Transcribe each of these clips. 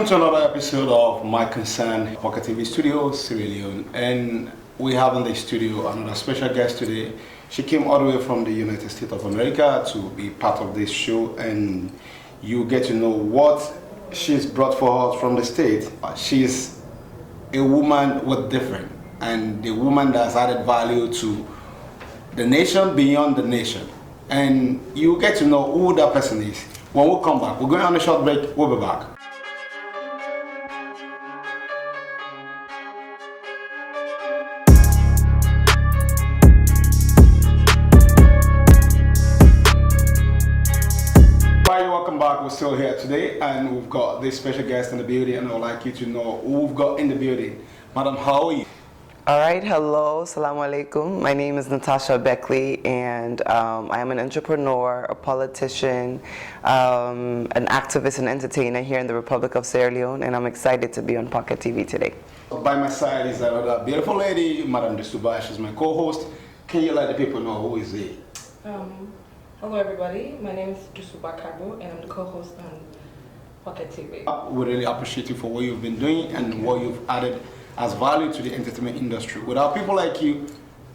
to another episode of My Concern Pocket TV Studio, Sierra Leone. And we have in the studio another special guest today. She came all the way from the United States of America to be part of this show, and you get to know what she's brought for us from the States. She's a woman with different, and the woman that's added value to the nation beyond the nation. And you get to know who that person is. When we come back, we're going on a short break. We'll be back. Welcome back. We're still here today, and we've got this special guest in the building, and I'd like you to know who we've got in the building. Madam, how are you? All right, hello, assalamu alaikum. My name is Natasha Beckley, and I am an entrepreneur, a politician, an activist and entertainer here in the Republic of Sierra Leone, and I'm excited to be on Pocket TV today. By my side is another beautiful lady, Madam Dusuba. She's my co-host. Can you let the people know who is he? Hello everybody, my name is Dusuba Kabo, and I'm the co-host on Pocket TV. We really appreciate you for what you've been doing and what you've added as value to the entertainment industry. Without people like you,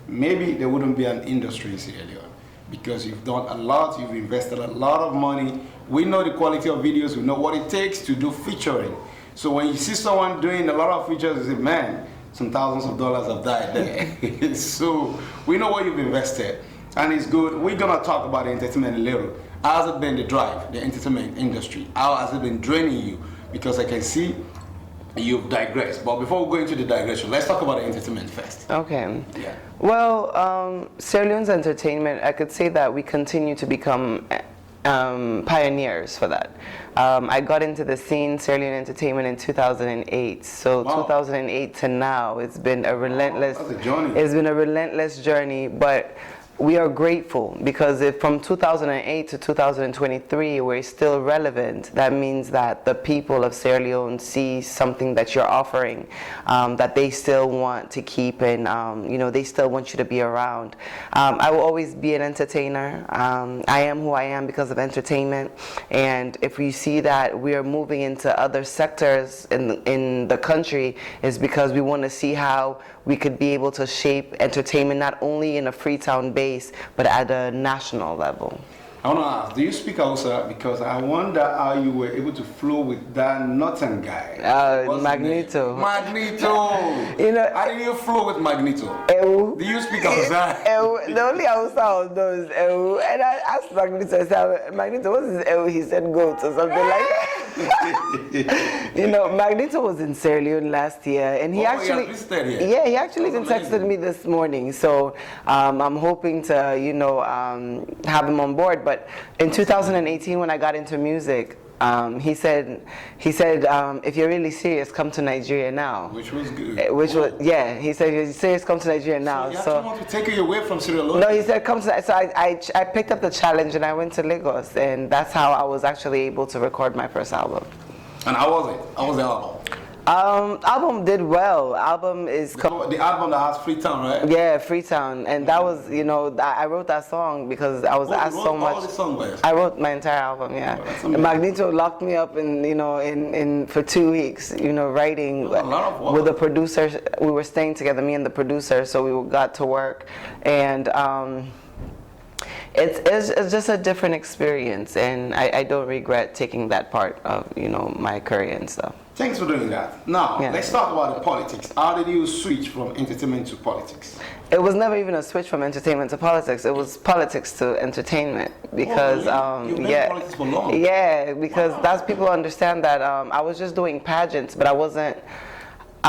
maybe there wouldn't be an industry in Sierra Leone, because you've done a lot, you've invested a lot of money. We know the quality of videos, we know what it takes to do featuring. So when you see someone doing a lot of features, you say, man, some thousands of dollars have died there. So we know what you've invested, and it's good. We're gonna talk about the entertainment a little. How has it been the drive, the entertainment industry? How has it been draining you? Because I can see you've digressed. But before we go into the digression, let's talk about the entertainment first. Okay. Yeah. Well, Sierra Leone's entertainment, I could say that we continue to become pioneers for that. I got into the scene, Sierra Leone entertainment, in 2008. So Wow. 2008 to now, it's been a relentless. That's a journey. It's been a relentless journey, but we are grateful, because if from 2008 to 2023 we're still relevant, that means that the people of Sierra Leone see something that you're offering, that they still want to keep, and they still want you to be around. I will always be an entertainer. I am who I am because of entertainment, and if we see that we are moving into other sectors in the country, is because we want to see how we could be able to shape entertainment not only in a Freetown base, but at a national level. I want to ask, do you speak Hausa? Because I wonder how you were able to flow with that Northern guy. Magneto. Magneto! How did you flow with Magneto? Do you speak Hausa? The only Hausa I know is Ewu. And I asked Magneto, I said, Magneto, what is Ewu? He said goat or something like that. Magneto was in Sierra Leone last year, and he actually he actually even texted me this morning. So I'm hoping to have him on board. But in 2018, when I got into music, he said, if you're really serious, come to Nigeria now. Which was good. He said, if you're serious, come to Nigeria now. So you want to take you away from Sierra Leone? No, he said, come to. So I picked up the challenge, and I went to Lagos, and that's how I was actually able to record my first album. And how was it? How was the album? Album did well. Album is the album that has Freetown, right? Yeah, Freetown, and that was, I wrote that song because I was asked so much. All the songs? I wrote my entire album, yeah. Oh, Magneto locked me up in for 2 weeks, writing with the producer. We were staying together, me and the producer, so we got to work, and it's just a different experience, and I don't regret taking that part of my career and stuff. Thanks for doing that. Now, let's talk about the politics. How did you switch from entertainment to politics? It was never even a switch from entertainment to politics. It was politics to entertainment, because You've been in politics for long. Yeah, because that's people understand that I was just doing pageants, but I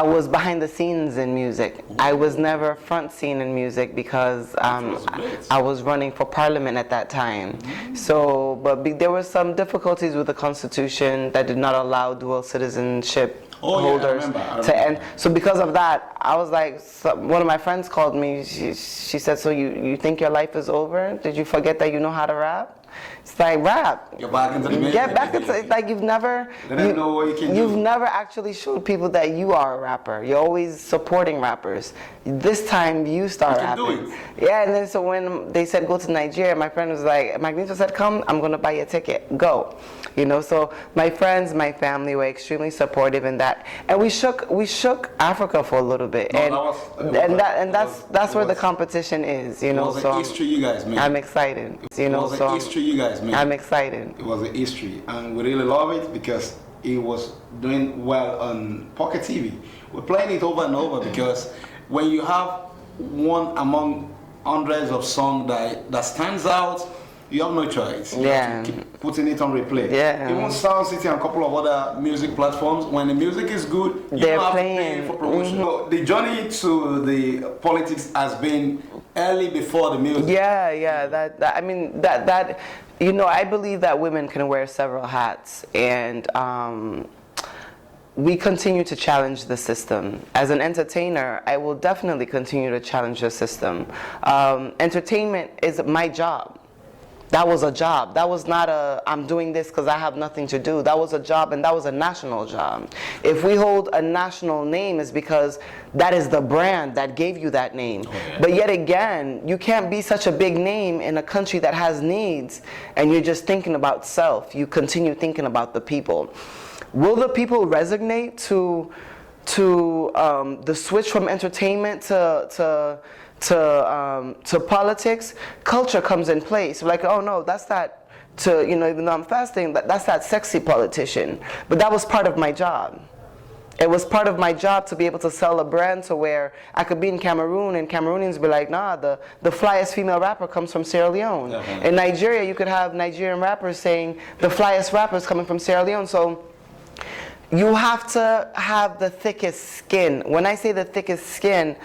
was behind the scenes in music. I was never front scene in music because I was running for parliament at that time. So, but there were some difficulties with the Constitution that did not allow dual citizenship holders to end. So because of that, I was like, one of my friends called me. She said, so you think your life is over? Did you forget that you know how to rap? It's like rap. Get back into the music. Get back into it. Like you've never. Let them know what you can do. You've never actually showed people that you are a rapper. You're always supporting rappers. This time you start You can do rapping. it. Yeah, and then so when they said go to Nigeria, my friend was like, Magneto said, come, I'm gonna buy you a ticket. Go. You know, so my friends, my family were extremely supportive in that, and we shook Africa for a little bit, No, that's where the competition is. You know, it was so a history you guys made. I'm excited. You know, It was so a history you guys made. I'm excited. It was a history, and we really love it because it was doing well on Pocket TV. We're playing it over and over because when you have one among hundreds of songs that stands out, you have no choice. You have to keep putting it on replay. Yeah. Even Sound City and a couple of other music platforms, when the music is good, you They're don't have playing. to pay for promotion. So the journey to the politics has been early before the music. Yeah. That I mean that you know, I believe that women can wear several hats, and we continue to challenge the system. As an entertainer, I will definitely continue to challenge the system. Entertainment is my job. That was a job. That was not a, I'm doing this because I have nothing to do. That was a job, and that was a national job. If we hold a national name, it's because that is the brand that gave you that name. Oh, yeah. But yet again, you can't be such a big name in a country that has needs, and you're just thinking about self. You continue thinking about the people. Will the people resonate to the switch from entertainment to politics? Culture comes in place. Like, oh no, that's that. To, you know, even though I'm fasting, that's that sexy politician. But that was part of my job. It was part of my job to be able to sell a brand to where I could be in Cameroon and Cameroonians be like, nah, the flyest female rapper comes from Sierra Leone. In Nigeria, you could have Nigerian rappers saying the flyest rappers coming from Sierra Leone. So you have to have the thickest skin. When I say the thickest skin,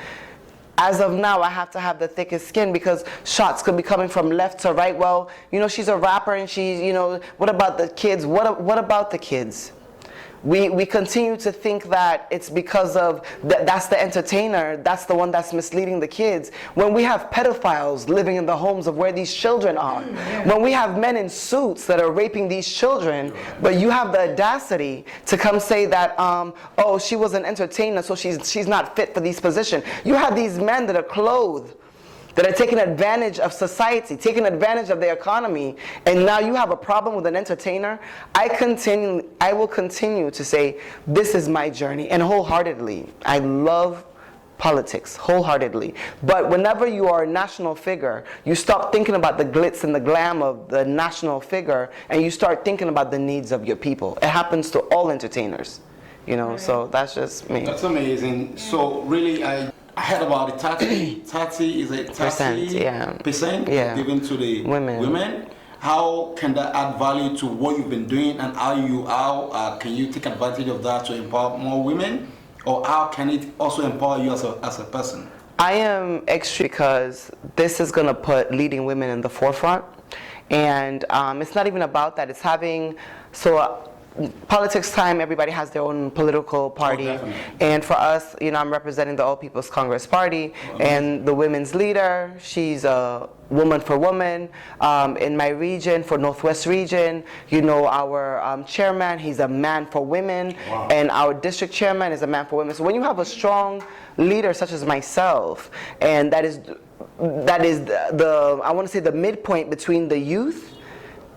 as of now, I have to have the thickest skin because shots could be coming from left to right. Well, you know, she's a rapper and she's, you know, what about the kids? What about the kids? We continue to think that it's because of that's the entertainer, that's the one that's misleading the kids. When we have pedophiles living in the homes of where these children are, when we have men in suits that are raping these children, but you have the audacity to come say that, oh, she was an entertainer, so she's not fit for these positions. You have these men that are clothed, that are taking advantage of society, taking advantage of the economy, and now you have a problem with an entertainer. I will continue to say, this is my journey, and wholeheartedly. I love politics, wholeheartedly. But whenever you are a national figure, you stop thinking about the glitz and the glam of the national figure, and you start thinking about the needs of your people. It happens to all entertainers, you know, so that's just me. That's amazing. So really, I heard about the 30 is a 30% given to the women. How can that add value to what you've been doing, and how can you take advantage of that to empower more women, or how can it also empower you as a person? I am extra because this is going to put leading women in the forefront, and it's not even about that. It's having politics time, everybody has their own political party, and for us, you know, I'm representing the All People's Congress Party, and the women's leader, she's a woman for woman. In my region, for Northwest region, you know, our chairman, he's a man for women, and our district chairman is a man for women. So when you have a strong leader such as myself, and that is the I want to say the midpoint between the youth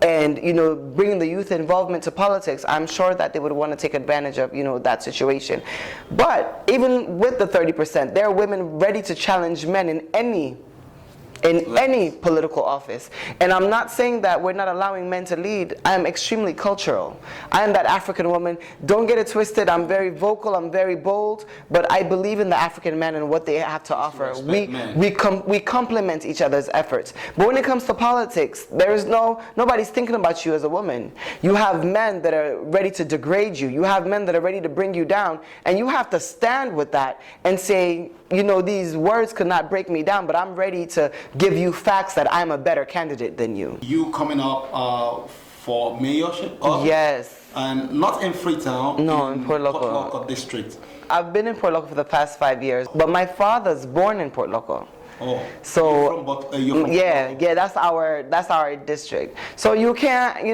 and, you know, bringing the youth involvement to politics, I'm sure that they would want to take advantage of, you know, that situation. But even with the 30%, there are women ready to challenge men in any political office. And I'm not saying that we're not allowing men to lead. I am extremely cultural. I am that African woman. Don't get it twisted. I'm very vocal. I'm very bold. But I believe in the African man and what they have to offer. We complement each other's efforts. But when it comes to politics, nobody's thinking about you as a woman. You have men that are ready to degrade you. You have men that are ready to bring you down. And you have to stand with that and say, you know, these words could not break me down, but I'm ready to give you facts that I'm a better candidate than you. You coming up for mayorship? Yes. And not in Freetown? No, in Portloko district. I've been in Portloko for the past 5 years, but my father's born in Portloko. Oh, So you're from yeah, that's our district. So you can't,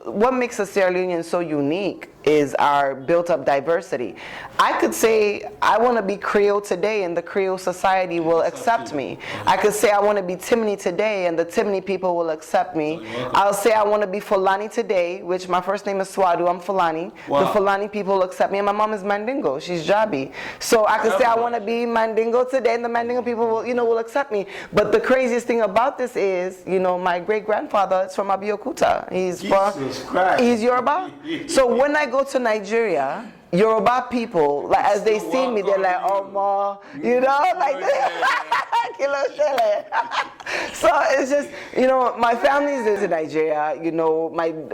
what makes us Sierra Leonean so unique is our built-up diversity. I could say I want to be Creole today, and the Creole society will accept me. I could say I want to be Timney today, and the Timney people will accept me. I'll say I want to be Fulani today, which my first name is Swadu. I'm Fulani. Wow. The Fulani people will accept me, and my mom is Mandingo. She's Jabi. So I could say I want to be Mandingo today, and the Mandingo people will accept me. But the craziest thing about this is, my great-grandfather is from Abeokuta. He's Yoruba. So when I go to Nigeria, Yoruba people, like as they see me, they're like, "Oh ma," like Kilo Shele. So it's just, my family is in Nigeria.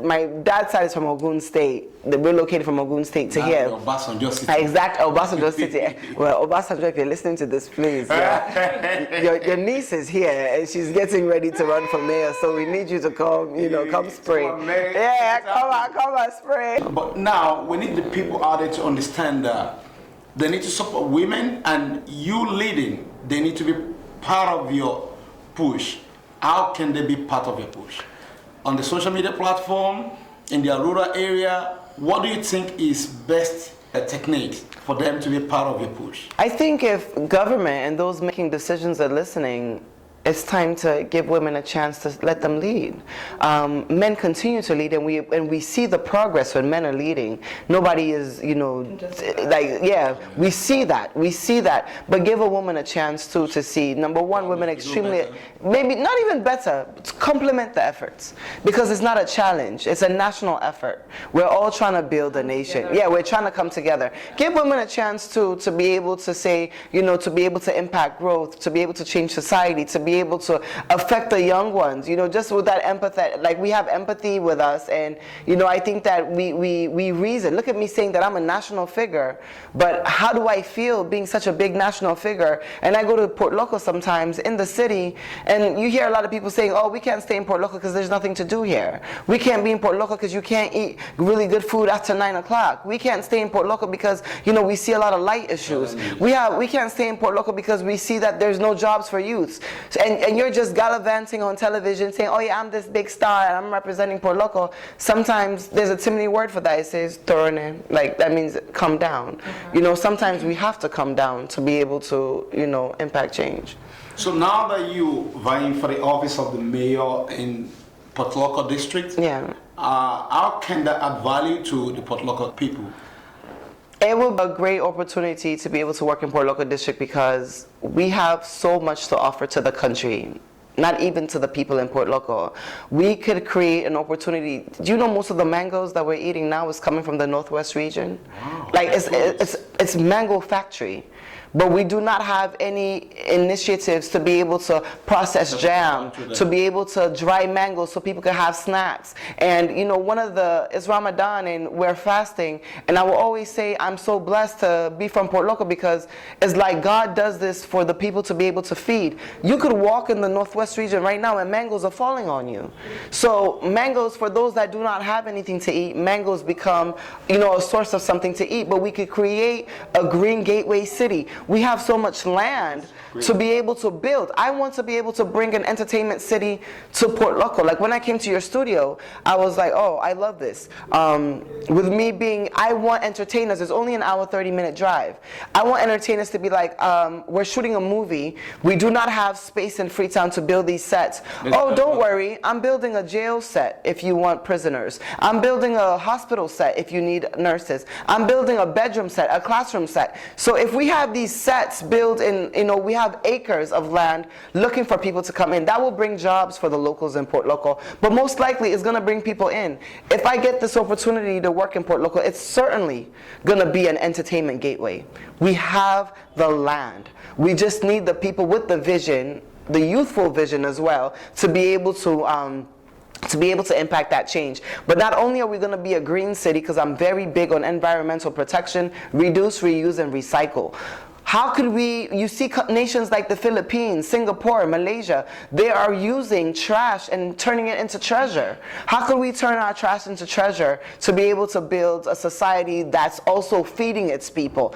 My dad's side is from Ogun State. They relocated from Ogun State to here. Obasanjo City. Exactly, Obasanjo City. Well, Obasanjo, if you're listening to this, please. Your niece is here, and she's getting ready to run for mayor. So we need you to come, come spray. Yeah, come and spray. But now we need the people out there to understand that they need to support women, and you leading, they need to be part of your push. How can they be part of your push? On the social media platform, in their rural area, what do you think is best techniques for them to be part of your push? I think if government and those making decisions are listening, it's time to give women a chance to let them lead. Men continue to lead, and we see the progress when men are leading. Nobody is, we see that. But give a woman a chance too to see. Number one, women extremely, maybe not even better, complement the efforts, because it's not a challenge. It's a national effort. We're all trying to build a nation. Yeah, we're trying to come together. Give women a chance to be able to say, to be able to impact growth, to be able to change society, to be able to affect the young ones, just with that empathy. Like, we have empathy with us, and I think that we reason. Look at me saying that I'm a national figure, but how do I feel being such a big national figure? And I go to Portloko sometimes in the city, and you hear a lot of people saying, "Oh, we can't stay in Portloko because there's nothing to do here. We can't be in Portloko because you can't eat really good food after 9 o'clock. We can't stay in Portloko because we see a lot of light issues. We can't stay in Portloko because we see that there's no jobs for youths." And you're just gallivanting on television saying, "Oh yeah, I'm this big star and I'm representing Portloko." Sometimes there's a Timney word for that. It says "Torone." Like, that means come down. Sometimes we have to come down to be able to, impact change. So now that you vying for the office of the mayor in Portloko district, how can that add value to the Portloko people? It will be a great opportunity to be able to work in Portloko district, because we have so much to offer to the country, not even to the people in Portloko. We could create an opportunity. Do you know most of the mangoes that we're eating now is coming from the Northwest region? Wow. Like, it's mango factory. But we do not have any initiatives to be able to process jam, to be able to dry mangoes so people can have snacks. And it's Ramadan and we're fasting. And I will always say I'm so blessed to be from Portloko, because it's like God does this for the people to be able to feed. You could walk in the Northwest region right now and mangoes are falling on you. So mangoes, for those that do not have anything to eat, mangoes become, a source of something to eat. But we could create a green gateway city. We have so much land to be able to build. I want to be able to bring an entertainment city to Portloko. Like, when I came to your studio, I was like, "Oh, I love this." With me being, I want entertainers. It's only an hour, 30-minute drive. I want entertainers to be like, "We're shooting a movie. We do not have space in Freetown to build these sets. Oh, don't worry. I'm building a jail set if you want prisoners. I'm building a hospital set if you need nurses. I'm building a bedroom set, a classroom set." So if we have these sets built in, we have acres of land looking for people to come in. That will bring jobs for the locals in Portloko, but most likely it's going to bring people in. If I get this opportunity to work in Portloko, it's certainly going to be an entertainment gateway. We have the land. We just need the people with the vision, the youthful vision as well, to be able to impact that change. But not only are we going to be a green city, because I'm very big on environmental protection, reduce, reuse, and recycle. How could you see nations like the Philippines, Singapore, Malaysia, they are using trash and turning it into treasure. How could we turn our trash into treasure to be able to build a society that's also feeding its people?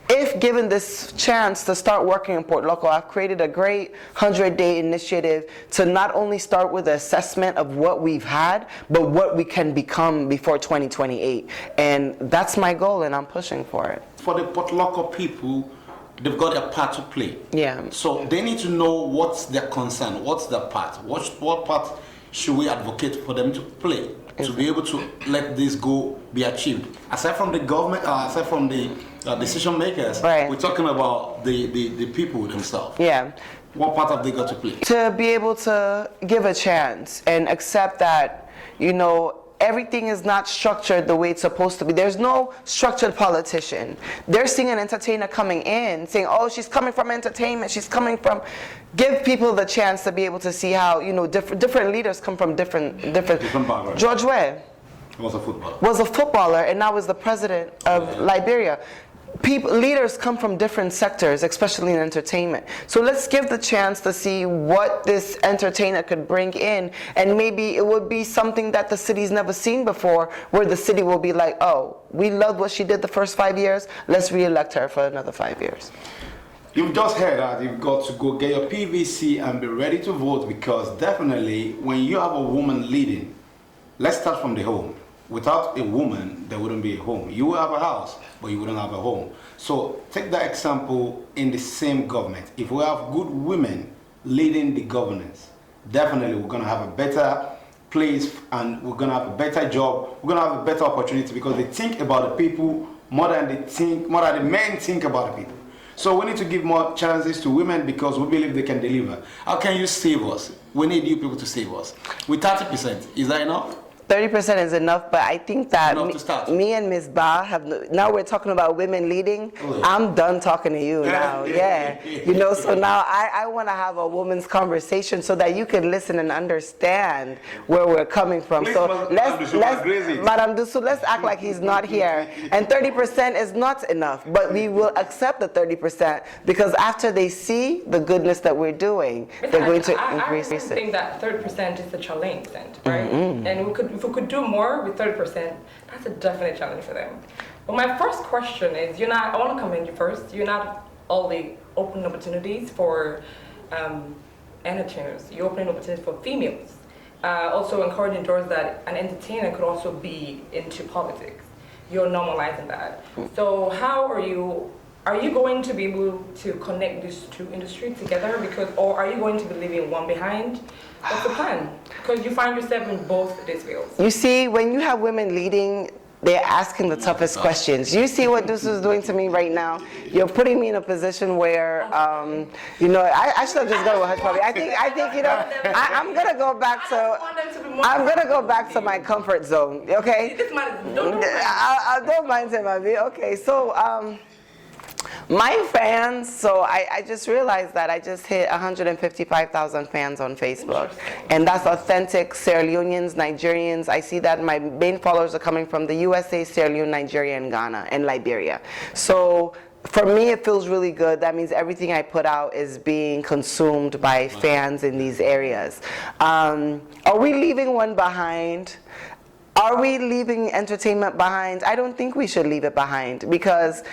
if given this chance to start working in Portloko, I've created a great 100-day initiative to not only start with the assessment of what we've had, but what we can become before 2028. And that's my goal, and I'm pushing for it. For the Portloko people, they've got a part to play. Yeah. So they need to know what's their concern, what's their part, what part should we advocate for them to play to be able to let this goal be achieved. Aside from the government, aside from the decision makers, right, we're talking about the people themselves. Yeah. What part have they got to play? To be able to give a chance and accept that, you know, everything is not structured the way it's supposed to be. There's no structured politician. They're seeing an entertainer coming in, saying, oh, she's coming from entertainment, she's coming from... Give people the chance to be able to see how, you know, different leaders come from different backgrounds. George Weah was a footballer. Was a footballer and now is the president of Liberia. Leaders come from different sectors, especially in entertainment. So let's give the chance to see what this entertainer could bring in, and maybe it would be something that the city's never seen before, where the city will be like, oh, we loved what she did the first 5 years, let's re-elect her for another 5 years. You've just heard that you've got to go get your PVC and be ready to vote, because definitely when you have a woman leading, let's start from the home. Without a woman, there wouldn't be a home. You will have a house, but you wouldn't have a home. So take that example in the same government. If we have good women leading the governance, definitely we're going to have a better place and we're going to have a better job. We're going to have a better opportunity, because they think about the people more than the men think about the people. So we need to give more chances to women, because we believe they can deliver. How can you save us? We need you people to save us. With 30%, is that enough? 30% is enough, but I think that me and Ms. Ba have, now we're talking about women leading. Oh, yeah. I'm done talking to you now, yeah. You know, so now I want to have a woman's conversation so that you can listen and understand where we're coming from. Please, so Madam Dusu, let's act like he's not here. And 30% is not enough, but we will accept the 30%, because after they see the goodness that we're doing, they're going to increase it. I think that 30% is the challenge then, right? Mm-hmm. And if we could do more with 30%, that's a definite challenge for them. But my first question is, I want to commend you first. You're not only opening opportunities for entertainers, you're opening opportunities for females. Also encouraging doors that an entertainer could also be into politics. You're normalizing that. So how are you going to be able to connect these two industries together? Or are you going to be leaving one behind? What's the plan? Because you find yourself in both these fields. You see, when you have women leading, they're asking the toughest questions. You see what this is doing to me right now? You're putting me in a position where, I should have just gone with hush puppy. I think, I'm gonna go back to my comfort zone. Okay. I don't mind saying my view. Okay, so. My fans, so I just realized that I just hit 155,000 fans on Facebook. And that's authentic Sierra Leoneans, Nigerians. I see that my main followers are coming from the USA, Sierra Leone, Nigeria, and Ghana, and Liberia. So for me, it feels really good. That means everything I put out is being consumed by fans in these areas. Are we leaving one behind? Are we leaving entertainment behind? I don't think we should leave it behind, because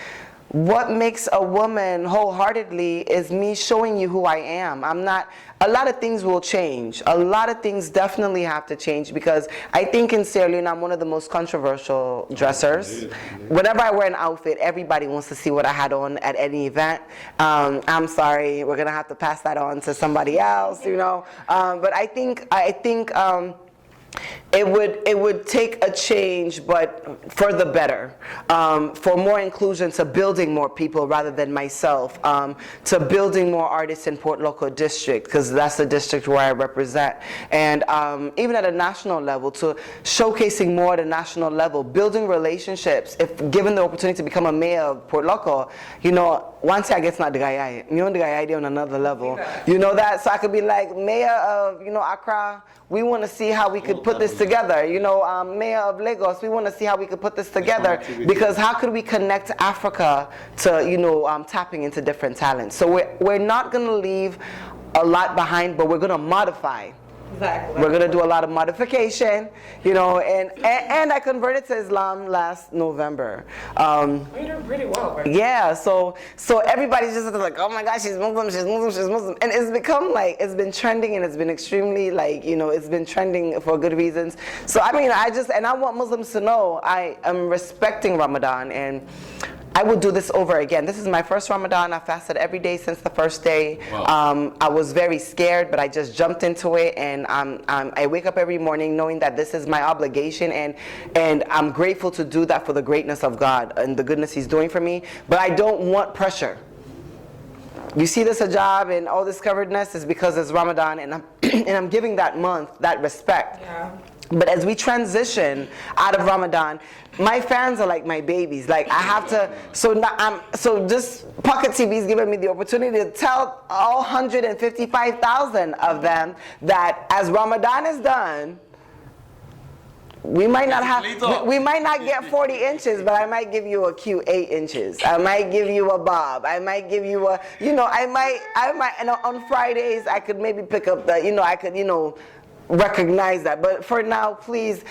what makes a woman wholeheartedly is me showing you who I am. A lot of things will change. A lot of things definitely have to change, because I think in Sierra Leone, I'm one of the most controversial dressers. Whenever I wear an outfit, everybody wants to see what I had on at any event. I'm sorry, we're gonna have to pass that on to somebody else, But I think it would take a change, but for the better, for more inclusion, to building more people rather than myself, to building more artists in Portloko district, because that's the district where I represent, and even at a national level, to showcasing more at a national level, building relationships. If given the opportunity to become a mayor of Portloko, once I get not the guy, the guy on another level, that, so I could be like, mayor of Accra, we want to see how we could put this together. Mayor of Lagos, we want to see how we could put this together, because how could we connect Africa to tapping into different talents? So we're not going to leave a lot behind, but we're going to modify Exactly. We're going to do a lot of modification, you know, and I converted to Islam last November. You did pretty well, right? Yeah, so everybody's just like, oh my gosh, she's Muslim, she's Muslim, she's Muslim. And it's become like, it's been trending and it's been extremely like, you know, it's been trending for good reasons. So I mean, I want Muslims to know I am respecting Ramadan, and I will do this over again. This is my first Ramadan. I fasted every day since the first day. Wow. I was very scared, but I just jumped into it, and I wake up every morning knowing that this is my obligation, and I'm grateful to do that for the greatness of God and the goodness He's doing for me. But I don't want pressure. You see this hijab and all this coveredness is because it's Ramadan, and I'm giving that month that respect. Yeah. But as we transition out of Ramadan, my fans are like my babies. Like I have to, so this Pocket TV is giving me the opportunity to tell all 155,000 of them that as Ramadan is done, we might not get 40 inches, but I might give you a cute 8 inches. I might give you a bob. I might give you a, you know, I might, and on Fridays I could maybe pick up the, you know, I could, you know, recognize that. But for now, please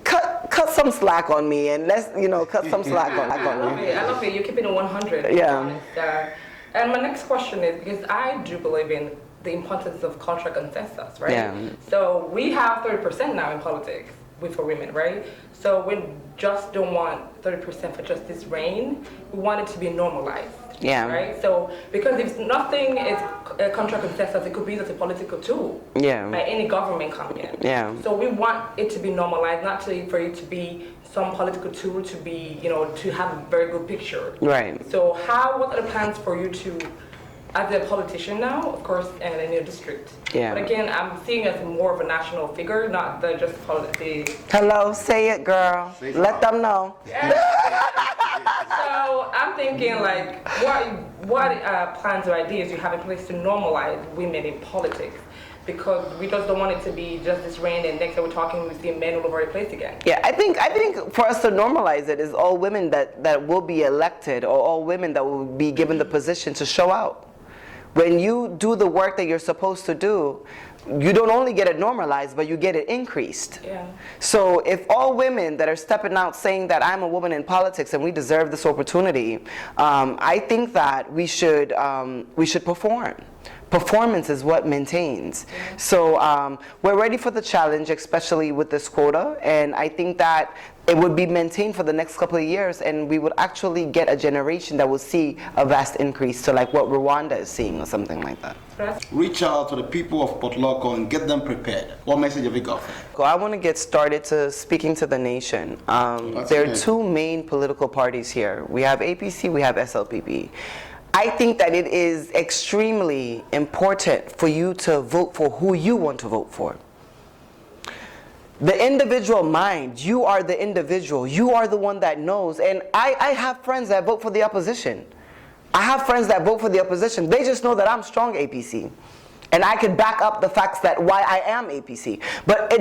cut some slack on me, and let's, you know, cut some slack on me. I love it. You're keeping it 100. Yeah. And my next question is, because I do believe in the importance of cultural consensus, right? Yeah. So we have 30% now in politics for women, right? So we just don't want 30% for just this reign. We want it to be normalized. Yeah. Right? So, because if nothing is a contract consensus, it could be just a political tool. Yeah. By any government coming in. Yeah. So we want it to be normalized, not for it to be some political tool, to be, you know, to have a very good picture. Right. So what are the plans for you to, as a politician now, of course, and in your district? Yeah. But again, I'm seeing as more of a national figure, not just politics. Hello, say it, girl. Let them know. So I'm thinking, like, what plans or ideas you have in place to normalize women in politics? Because we just don't want it to be just this reign, and next time we're talking, we see men all over the place again. Yeah, I think for us to normalize it is all women that will be elected, or all women that will be given the position to show out. When you do the work that you're supposed to do, you don't only get it normalized, but you get it increased. Yeah. So if all women that are stepping out saying that I'm a woman in politics and we deserve this opportunity, I think that we should perform. Performance is what maintains. So we're ready for the challenge, especially with this quota, and I think that it would be maintained for the next couple of years, and we would actually get a generation that will see a vast increase to like what Rwanda is seeing or something like that. Reach out to the people of Portloko and get them prepared. What message have you got for them? I want to get started to speaking to the nation. There are two main political parties here. We have APC, we have SLPP. I think that it is extremely important for you to vote for who you want to vote for. The individual mind, you are the individual, you are the one that knows. And I have friends that vote for the opposition. I have friends that vote for the opposition. They just know that I'm strong APC. And I can back up the facts that why I am APC. But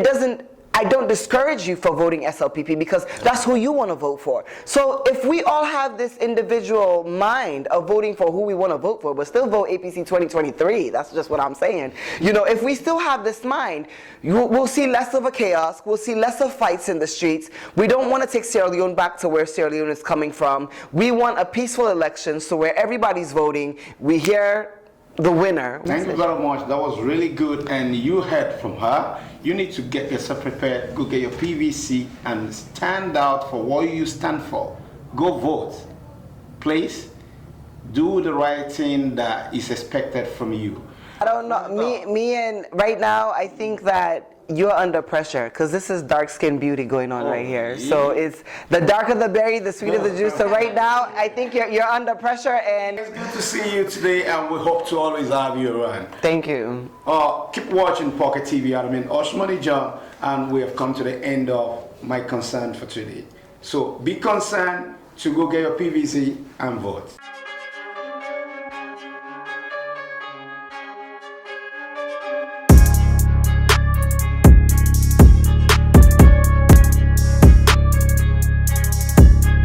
I don't discourage you for voting SLPP because that's who you want to vote for. So if we all have this individual mind of voting for who we want to vote for, but still vote APC 2023, that's just what I'm saying. You know, if we still have this mind, we'll see less of a chaos, we'll see less of fights in the streets. We don't want to take Sierra Leone back to where Sierra Leone is coming from. We want a peaceful election, so where everybody's voting, we hear the winner. Thank you very much. That was really good, and you heard from her. You need to get yourself prepared. Go get your PVC and stand out for what you stand for. Go vote. Please do the right thing that is expected from you. I don't know. Me and right now, I think that you're under pressure because this is dark skin beauty going on right here. Yeah. So it's the darker the berry, the sweeter the juice. So right now, I think you're under pressure, and It's good to see you today, and we hope to always have you around. thank you. Keep watching Pocket TV. I mean, Osmani John, and we have come to the end of my concern for today. So be concerned to go get your PVC and vote.